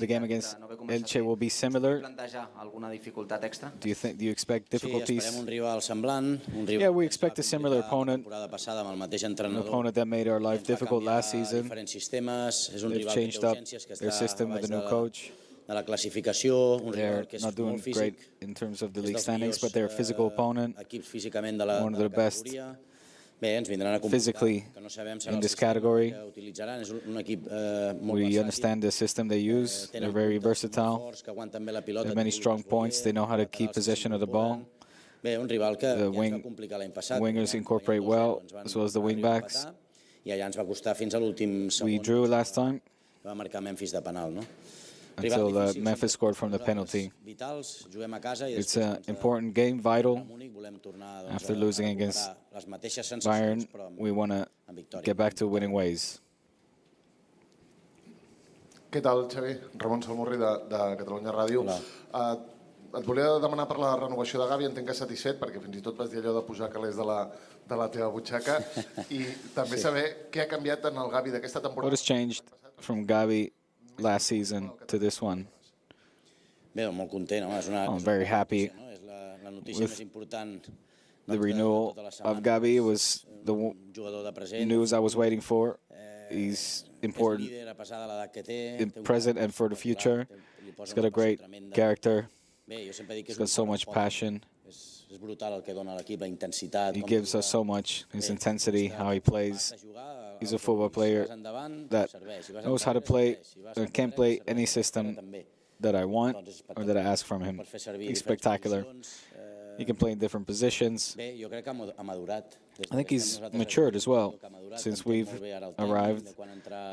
the game against Elche will be similar? Do you expect difficulties? Yeah, we expect a similar opponent, an opponent that made our life difficult last season. They've changed up their system with a new coach. They're not doing great in terms of the league standings, but they're a physical opponent, one of the best physically in this category. We understand the system they use. They're very versatile. They have many strong points. They know how to keep possession of the ball. The wingers incorporate well, as well as the wingbacks. We drew last time until Memphis scored from the penalty. It's an important game, vital. After losing against Bayern, we want to get back to winning ways. Què tal, Xavi? Ramon Salmurri de Catalunya Ràdio. Et volia demanar per la renovació de Gavi, entenc que satisfet, perquè fins i tot vas dir allò de posar calés de la teva butxaca, i també saber què ha canviat en el Gavi d'aquesta temporada. What has changed from Gavi last season to this one? I'm very happy with the renewal of Gavi. It was the news I was waiting for. He's important in present and for the future. He's got a great character. He's got so much passion. He gives us so much, his intensity, how he plays. He's a football player that knows how to play, can play any system that I want or that I ask from him. He's spectacular. He can play in different positions. I think he's matured as well since we've arrived.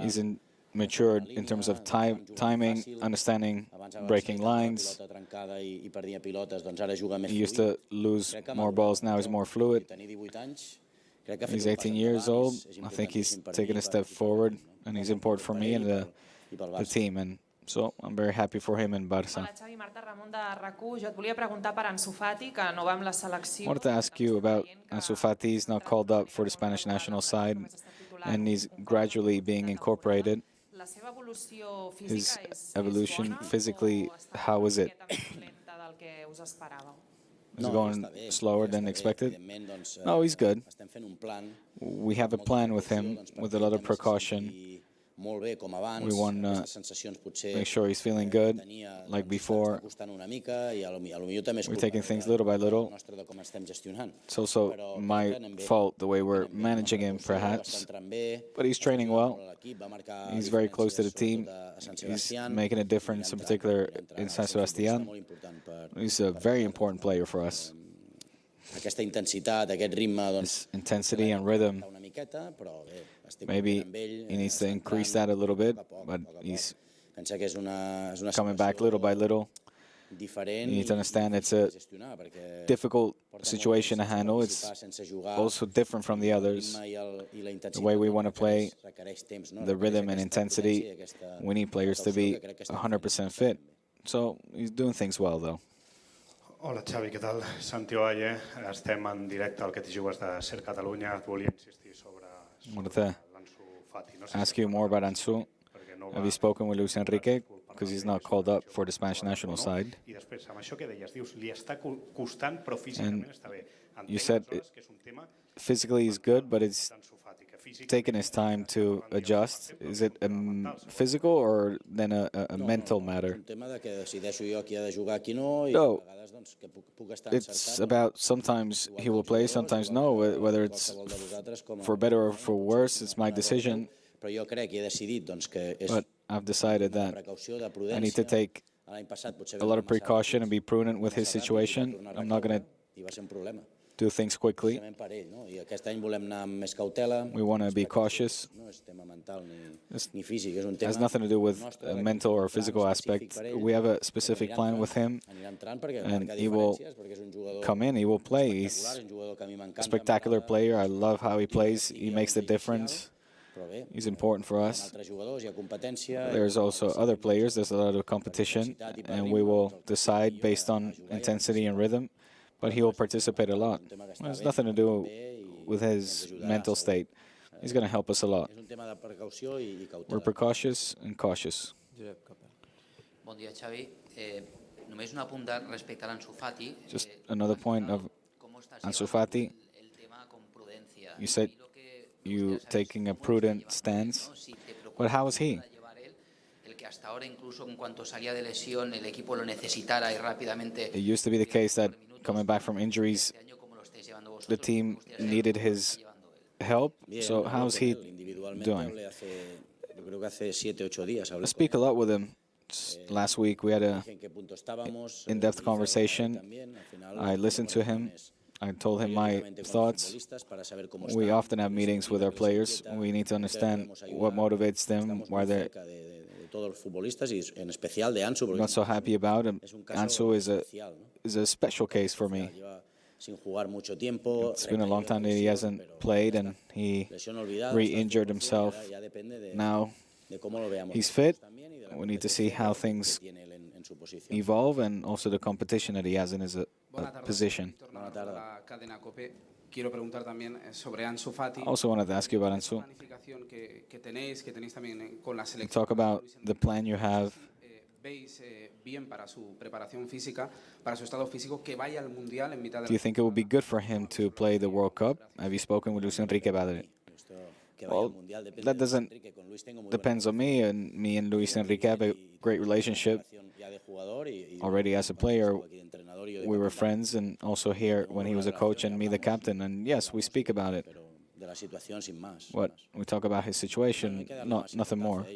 He's matured in terms of timing, understanding breaking lines. He used to lose more balls, now he's more fluid. He's 18 years old. I think he's taken a step forward, and he's important for me and the team. And so I'm very happy for him in Barça. I wanted to ask you about Ansu Fati. He's now called up for the Spanish national side, and he's gradually being incorporated. His evolution physically, how is it? Is it going slower than expected? No, he's good. We have a plan with him with a lot of precaution. We want to make sure he's feeling good, like before. We're taking things little by little. It's also my fault, the way we're managing him, perhaps. But he's training well. He's very close to the team. He's making a difference, in particular in San Sebastián. He's a very important player for us. His intensity and rhythm, maybe he needs to increase that a little bit, but he's coming back little by little. You need to understand it's a difficult situation to handle. It's also different from the others. The way we want to play, the rhythm and intensity, we need players to be 100% fit. So he's doing things well, though. Hola, Xavi, què tal? Santi Ovalle, estem en directe al Que t'hi jugues de Ser Catalunya. Et volia insistir sobre l'Ansu Fati. Ask you more about Ansu. Have you spoken with Luis Enrique? Because he's not called up for the Spanish national side. And you said physically he's good, but it's taken his time to adjust. Is it physical or then a mental matter? No. It's about sometimes he will play, sometimes no. Whether it's for better or for worse, it's my decision. But I've decided that I need to take a lot of precaution and be prudent with his situation. I'm not going to do things quickly. We want to be cautious. It has nothing to do with a mental or physical aspect. We have a specific plan with him, and he will come in, he will play. He's a spectacular player. I love how he plays. He makes the difference. He's important for us. There's also other players. There's a lot of competition, and we will decide based on intensity and rhythm. But he will participate a lot. It has nothing to do with his mental state. He's going to help us a lot. We're precautious and cautious. Bon dia, Xavi. Només un apunt respecte a l'Ansu Fati. Just another point of Ansu Fati. You said you taking a prudent stance, but how is he? Que hasta ahora incluso en cuanto salía de lesión el equipo lo necesitara y rápidamente. It used to be the case that coming back from injuries, the team needed his help. So how's he doing? I speak a lot with him. Last week we had a in-depth conversation. I listened to him. I told him my thoughts. We often have meetings with our players. We need to understand what motivates them, why they're not so happy about him. Ansu is a special case for me. It's been a long time that he hasn't played, and he re-injured himself. Now he's fit. We need to see how things evolve and also the competition that he has in his position. I also wanted to ask you about Ansu. Talk about the plan you have. Do you think it would be good for him to play the World Cup? Have you spoken with Luis Enrique about it? Well, that doesn't depends on me, and me and Luis Enrique have a great relationship. Already as a player, we were friends, and also here when he was a coach and me the captain, and yes, we speak about it. What we talk about his situation, nothing more.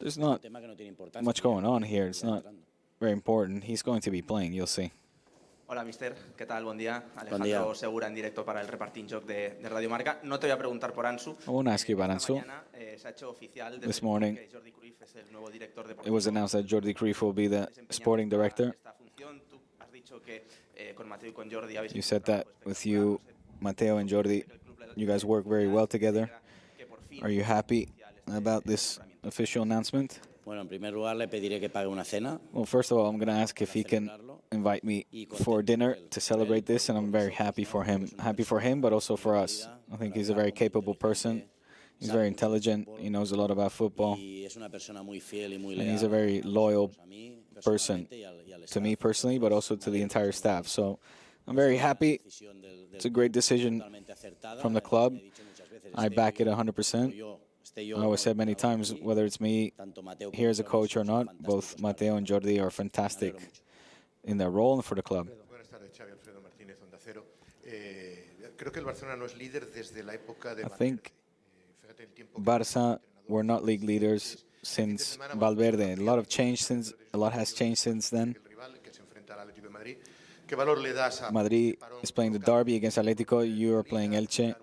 There's not much going on here. It's not very important. He's going to be playing, you'll see. Hola, mister. ¿Qué tal? Buen día. Alejandro Segura en directo para el Reparting Joc de Radio Marca. No te voy a preguntar por Ansu. I won't ask you about Ansu. This morning, it was announced that Jordi Cruyff will be the sporting director. You said that with you, Mateo and Jordi, you guys work very well together. Are you happy about this official announcement? Well, first of all, I'm going to ask if he can invite me for dinner to celebrate this, and I'm very happy for him. Happy for him, but also for us. I think he's a very capable person. He's very intelligent. He knows a lot about football. And he's a very loyal person to me personally, but also to the entire staff. So I'm very happy. It's a great decision from the club. I back it 100%. I always said many times, whether it's me here as a coach or not, both Mateo and Jordi are fantastic in their role and for the club. I think Barça were not league leaders since Valverde. A lot has changed since then. Madrid is playing the derby against Atletico. You are playing Elche.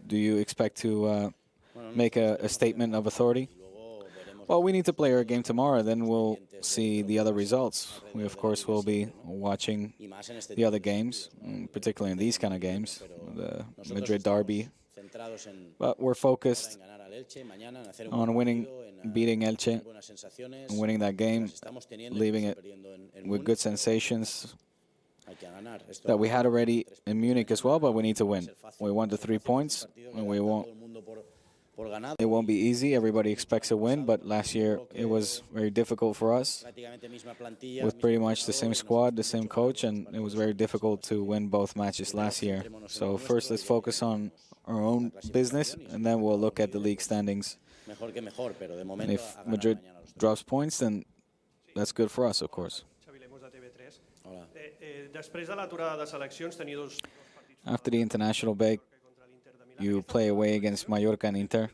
Do you expect to make a statement of authority? Well, we need to play our game tomorrow, then we'll see the other results. We, of course, will be watching the other games, particularly in these kind of games, the Madrid derby. But we're focused on beating Elche, and winning that game, leaving it with good sensations that we had already in Munich as well, but we need to win. We want the 3 points, and it won't be easy. Everybody expects a win, but last year it was very difficult for us with pretty much the same squad, the same coach, and it was very difficult to win both matches last year. So first let's focus on our own business, and then we'll look at the league standings. And if Madrid drops points, then that's good for us, of course. After the international break, you play away against Mallorca and Inter.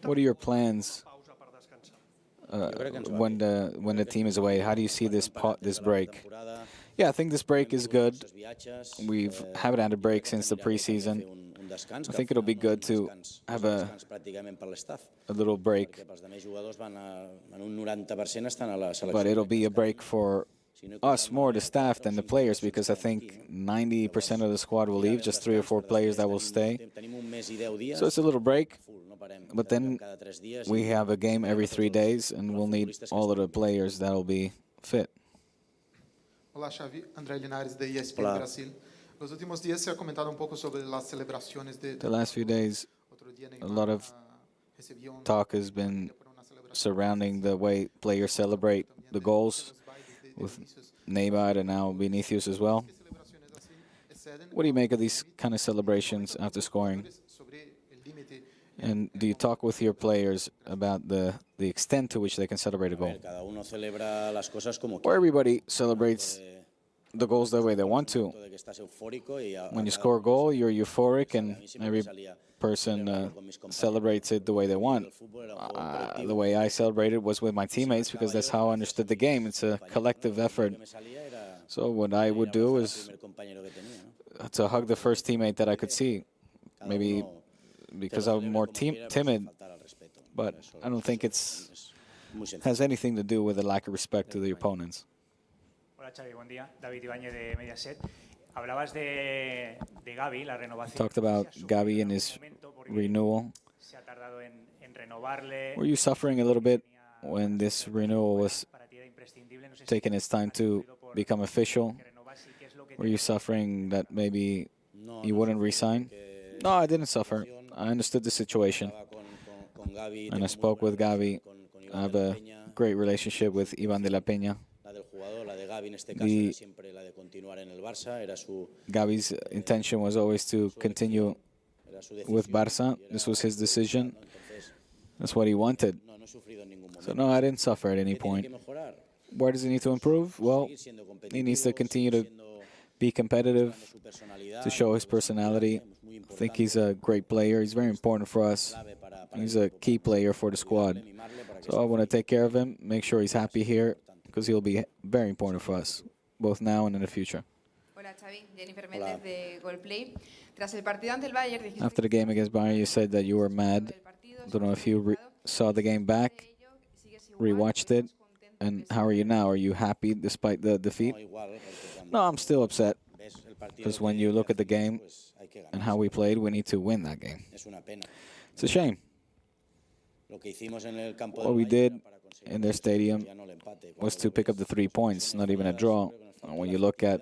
What are your plans when the team is away? How do you see this break? Yeah, I think this break is good. We haven't had a break since the preseason. I think it'll be good to have a little break. But it'll be a break for us, more the staff than the players, because I think 90% of the squad will leave, just 3 or 4 players that will stay. So it's a little break, but then we have a game every 3 days, and we'll need all of the players that will be fit. Olá, Xavi. André Linares, da ESPN Brasil. Los últimos días se ha comentado un poco sobre las celebraciones de The last few days, a lot of talk has been surrounding the way players celebrate the goals with Neymar and now Vinicius as well. What do you make of these kind of celebrations after scoring? And do you talk with your players about the extent to which they can celebrate a goal? Or everybody celebrates the goals the way they want to. When you score a goal, you're euphoric, and every person celebrates it the way they want. The way I celebrated was with my teammates because that's how I understood the game. It's a collective effort. So what I would do is to hug the first teammate that I could see. Maybe because I'm more timid, but I don't think it has anything to do with a lack of respect to the opponents. Hola Xavi, buen día. David Ibáñez de Mediaset. Hablabas de Gavi, la renovación. Talked about Gavi and his renewal. Se ha tardado en renovarle. Were you suffering a little bit when this renewal was taking its time to become official? Were you suffering that maybe you wouldn't resign? No, I didn't suffer. I understood the situation. And I spoke with Gavi. I have a great relationship with Ivan de la Peña. Gavi's intention was always to continue with Barça. This was his decision. That's what he wanted. So no, I didn't suffer at any point. Where does he need to improve? Well, he needs to continue to be competitive, to show his personality. I think he's a great player. He's very important for us. He's a key player for the squad. So I want to take care of him, make sure he's happy here, because he'll be very important for us, both now and in the future. Hola Xavi, Jennifer Méndez de Goalplay. Tras el partido ante el Bayern, dijiste After the game against Bayern, you said that you were mad. Don't know if you saw the game back, rewatched it, and how are you now? Are you happy despite the defeat? No, I'm still upset, because when you look at the game and how we played, we need to win that game. It's a shame. What we did in their stadium was to pick up the 3 points, not even a draw. When you look at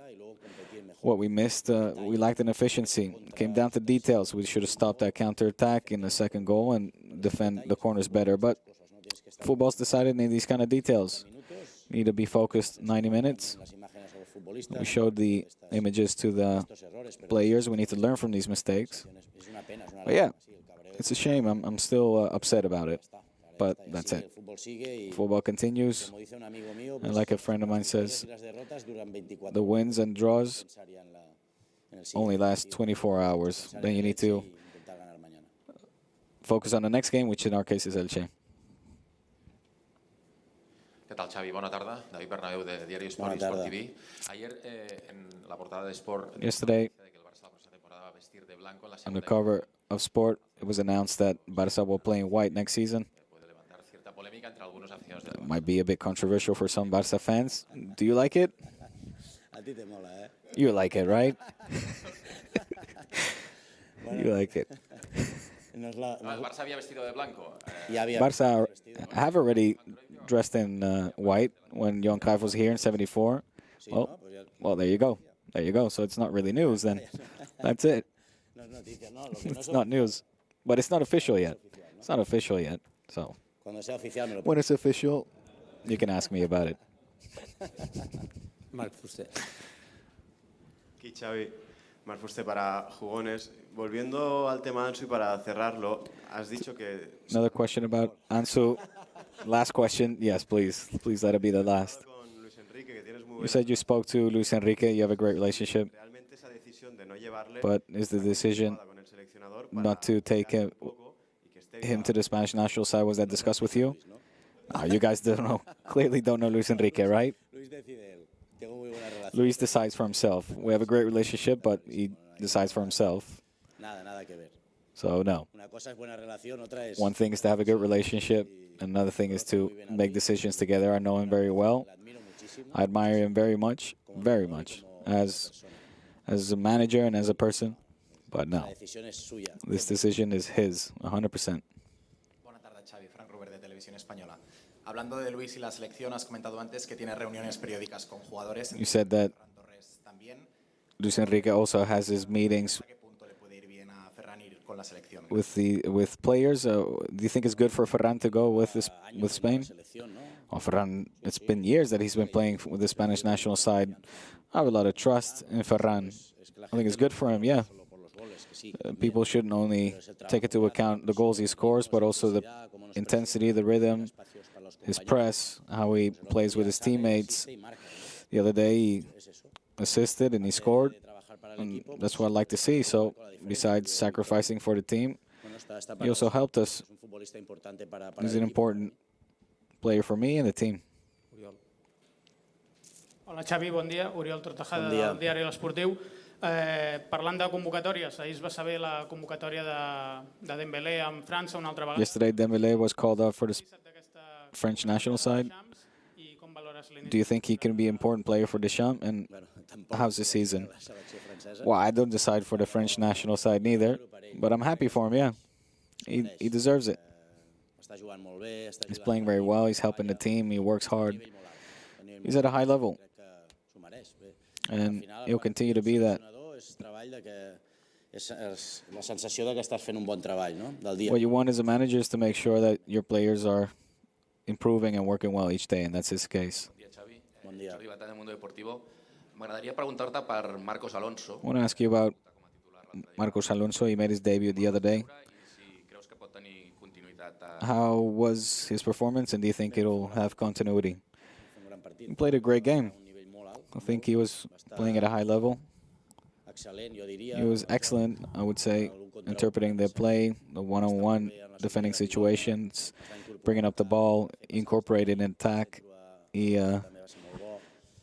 what we missed, we lacked an efficiency. It came down to details. We should have stopped that counterattack in the second goal and defend the corners better. But football's decided in these kind of details. You need to be focused 90 minutes. We showed the images to the players. We need to learn from these mistakes. But yeah, it's a shame. I'm still upset about it. But that's it. Football continues. And like a friend of mine says, the wins and draws only last 24 hours. Then you need to focus on the next game, which in our case is Elche. ¿Qué tal, Xavi? Bona tarda. David Bernabéu, de Diario Sport y Sport TV. Ayer, en la portada de Sport, yesterday, on the cover of Sport, it was announced that Barça will play in white next season. It might be a bit controversial for some Barça fans. Do you like it? You like it, right? You like it. Barça había vestido de blanco. Barça have already dressed in white when Johan Cruyff was here in '74. Well, there you go. There you go. So it's not really news then. That's it. It's not news. But it's not official yet. It's not official yet. So when it's official, you can ask me about it. Marc Fuster. Aquí, Xavi. Marc Fuster para Jugones. Volviendo al tema Ansu y para cerrarlo, has dicho que... Another question about Ansu. Last question. Yes, please. Please let it be the last. You said you spoke to Luis Enrique. You have a great relationship. But is the decision not to take him to the Spanish national side, was that discussed with you? You guys don't know. Clearly don't know Luis Enrique, right? Luis decides for himself. We have a great relationship, but he decides for himself. So, no. One thing is to have a good relationship. Another thing is to make decisions together. I know him very well. I admire him very much, as a manager and as a person. But no, this decision is his, 100%. Buenas tardes, Xavi. Frank Ruber, de Televisión Española. Hablando de Luis y la selección, has comentado antes que tiene reuniones periódicas con jugadores. You said that Luis Enrique also has his meetings with players. Do you think it's good for Ferran to go with Spain? Well, Ferran, it's been years that he's been playing with the Spanish national side. I have a lot of trust in Ferran. I think it's good for him, yeah. People shouldn't only take into account the goals he scores, but also the intensity, the rhythm, his press, how he plays with his teammates. The other day, he assisted and he scored. And that's what I like to see. So, besides sacrificing for the team, he also helped us. He's an important player for me and the team. Hola Xavi, bon dia. Oriol Tortajada del diari L'Esportiu. Parlant de convocatòries, ahir es va saber la convocatòria de Dembélé amb França una altra vegada. Yesterday, Dembélé was called up for the French national side. Do you think he can be an important player for Deschamps? And how's the season? Well, I don't decide for the French national side neither, but I'm happy for him, yeah. He deserves it. He's playing very well. He's helping the team. He works hard. He's at a high level. And he'll continue to be that. What you want as a manager is to make sure that your players are improving and working well each day, and that's his case. Xavi Batalla del Mundo Deportivo. M'agradaria preguntar-te per Marcos Alonso. I want to ask you about Marcos Alonso. He made his debut the other day. How was his performance, and do you think it'll have continuity? He played a great game. I think he was playing at a high level. He was excellent, I would say, interpreting the play, the one-on-one defending situations, bringing up the ball, incorporated in attack. He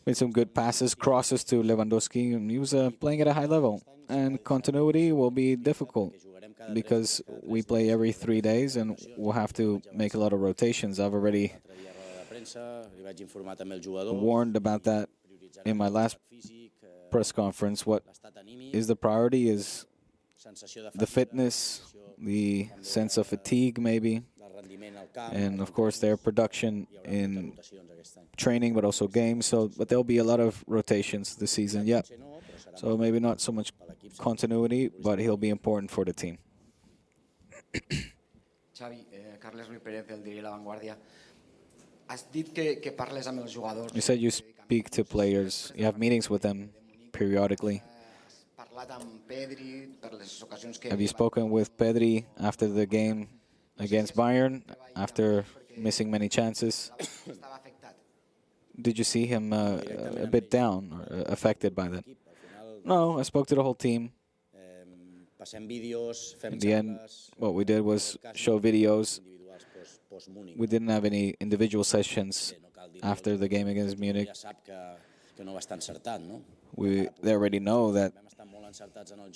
made some good passes, crosses to Lewandowski, and he was playing at a high level. And continuity will be difficult because we play every 3 days and we'll have to make a lot of rotations. I've already warned about that in my last press conference. What is the priority is the fitness, the sense of fatigue maybe, and of course their production in training but also games. But there'll be a lot of rotations this season, yeah. So maybe not so much continuity, but he'll be important for the team. Xavi, Carles Ruiz Pérez del diari La Vanguardia. Has dit que parles amb els jugadors. You said you speak to players, you have meetings with them periodically. Have you spoken with Pedri after the game against Bayern, after missing many chances? Did you see him a bit down or affected by that? No, I spoke to the whole team. In the end, what we did was show videos. We didn't have any individual sessions after the game against Munich. They already know that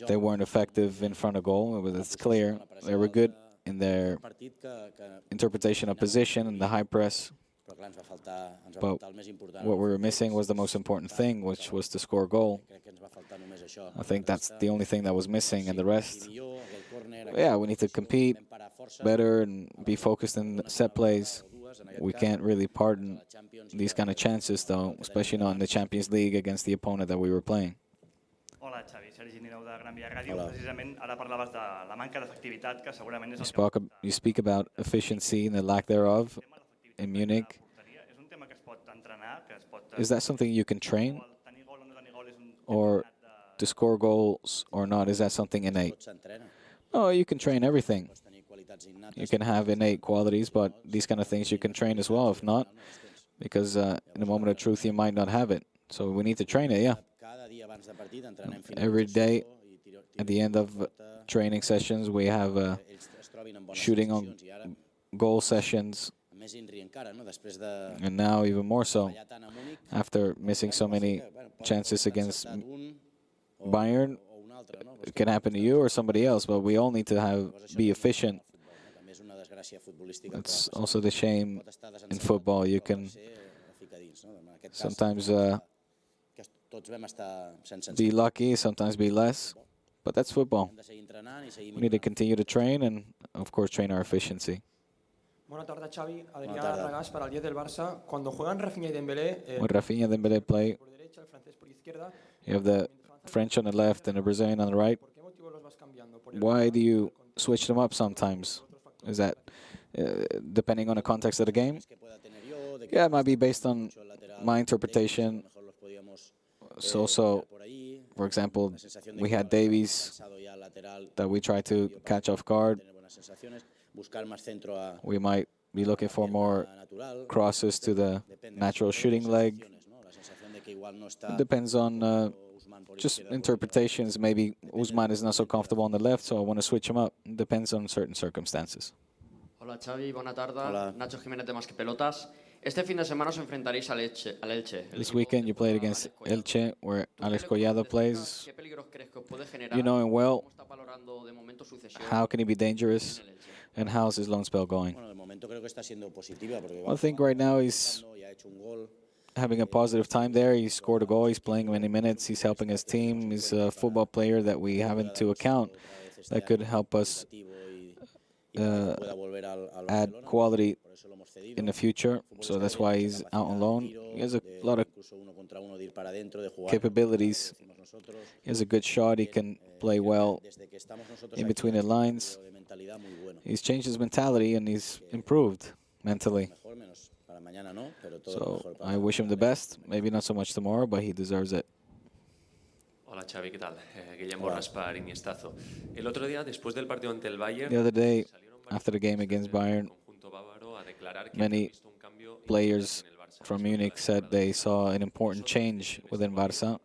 they weren't effective in front of goal. It's clear. They were good in their interpretation of position and the high press. But what we were missing was the most important thing, which was to score a goal. I think that's the only thing that was missing, and the rest, yeah, we need to compete better and be focused in set plays. We can't really pardon these kind of chances, though, especially not in the Champions League against the opponent that we were playing. Hola, Xavi. Sergi Nineu de Gran Via Ràdio. Precisament, ara parlaves de la manca d'efectivitat, que segurament és el que... You speak about efficiency and the lack thereof in Munich. Is that something you can train? Or to score goals or not, is that something innate? Oh, you can train everything. You can have innate qualities, but these kind of things you can train as well, if not, because in the moment of truth you might not have it. So we need to train it, yeah. Every day, at the end of training sessions, we have shooting on goal sessions. And now even more so, after missing so many chances against Bayern, it can happen to you or somebody else, but we all need to be efficient. That's also the shame in football. You can sometimes be lucky, sometimes be less, but that's football. We need to continue to train and, of course, train our efficiency. Buenas tardes, Xavi. Adrián Arragás para el 10 del Barça. Cuando juegan Rafinha y Dembélé, when Rafinha and Dembélé play, you have the French on the left and a Brazilian on the right. Why do you switch them up sometimes? Is that depending on the context of the game? Yeah, it might be based on my interpretation. So, for example, we had Davies that we tried to catch off guard. We might be looking for more crosses to the natural shooting leg. It depends on just interpretations. Maybe Ousmane is not so comfortable on the left, so I want to switch him up. It depends on certain circumstances. Hola Xavi, buena tarde. Nacho Jiménez de Más que Pelotas. Este fin de semana os enfrentaréis al Elche. This weekend you played against Elche, where Alex Collado plays. You know him well. How can he be dangerous? And how's his loan spell going? I think right now he's having a positive time there. He scored a goal. He's playing many minutes. He's helping his team. He's a football player that we have into account that could help us add quality in the future. So that's why he's out on loan. He has a lot of capabilities. He has a good shot. He can play well in between the lines. He's changed his mentality and he's improved mentally. So I wish him the best. Maybe not so much tomorrow, but he deserves it. Hola Xavi, ¿qué tal? Guillermo Raspar, Iniestazo. El otro día, después del partido ante el Bayern, The other day, after the game against Bayern, many players from Munich said they saw an important change within Barça.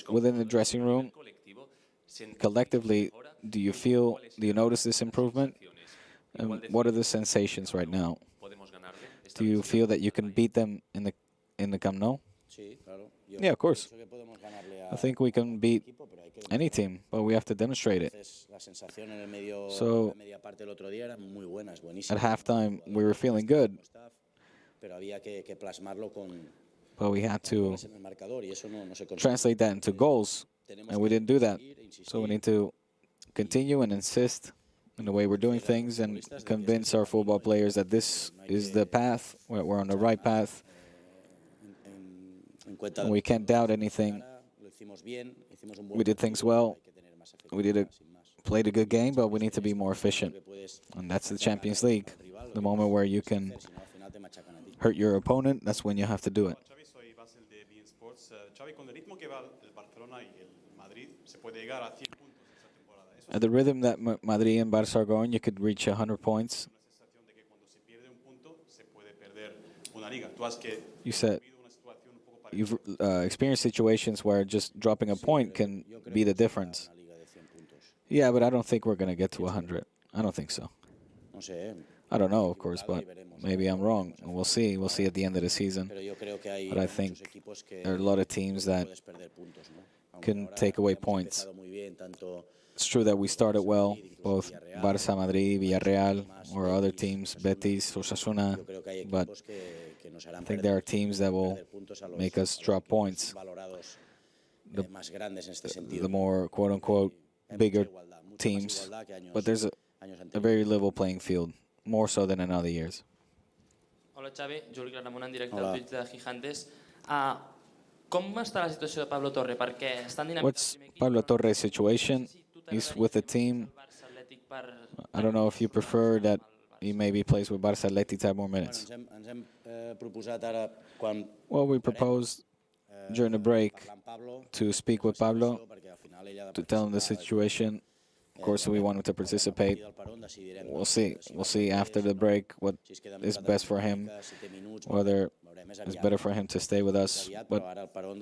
Within the dressing room, collectively, do you notice this improvement? And what are the sensations right now? Do you feel that you can beat them in the Camp Nou? Yeah, of course. I think we can beat any team, but we have to demonstrate it. So, at halftime, we were feeling good, but we had to translate that into goals, and we didn't do that. So we need to continue and insist in the way we're doing things and convince our football players that this is the path, we're on the right path. And we can't doubt anything. We did things well. We played a good game, but we need to be more efficient. And that's the Champions League. The moment where you can hurt your opponent, that's when you have to do it. At the rhythm that Madrid and Barça are going, you could reach 100 points. You said you've experienced situations where just dropping a point can be the difference. Yeah, but I don't think we're going to get to 100. I don't think so. I don't know, of course, but maybe I'm wrong. We'll see. We'll see at the end of the season. But I think there are a lot of teams that can take away points. It's true that we started well, both Barça, Madrid, Villarreal, or other teams, Betis, Osasuna, but I think there are teams that will make us drop points. The more, quote-unquote, bigger teams, but there's a very level playing field, more so than in other years. Hola Xavi, Juli Ramon en directe al Twitch de Gigantes. Com està la situació de Pablo Torre? Perquè estan dinàmics... What's Pablo Torre's situation? He's with the team. I don't know if you prefer that he maybe plays with Barça Atleti to have more minutes. Well, we proposed during the break to speak with Pablo, to tell him the situation. Of course, we want him to participate. We'll see. We'll see after the break what is best for him, whether it's better for him to stay with us. But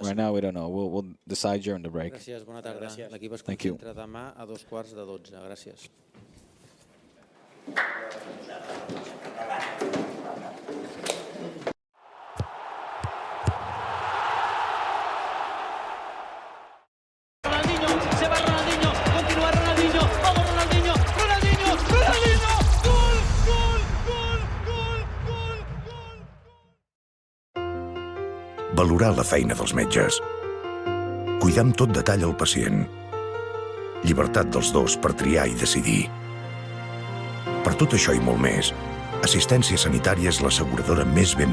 right now, we don't know. We'll decide during the break. Thank you. Demà a 11:45. Gràcies. Valorar la feina dels metges. Cuidar amb tot detall el pacient. Llibertat dels dos per triar i decidir. Per tot això i molt més, Assistència Sanitària és l'asseguradora més ben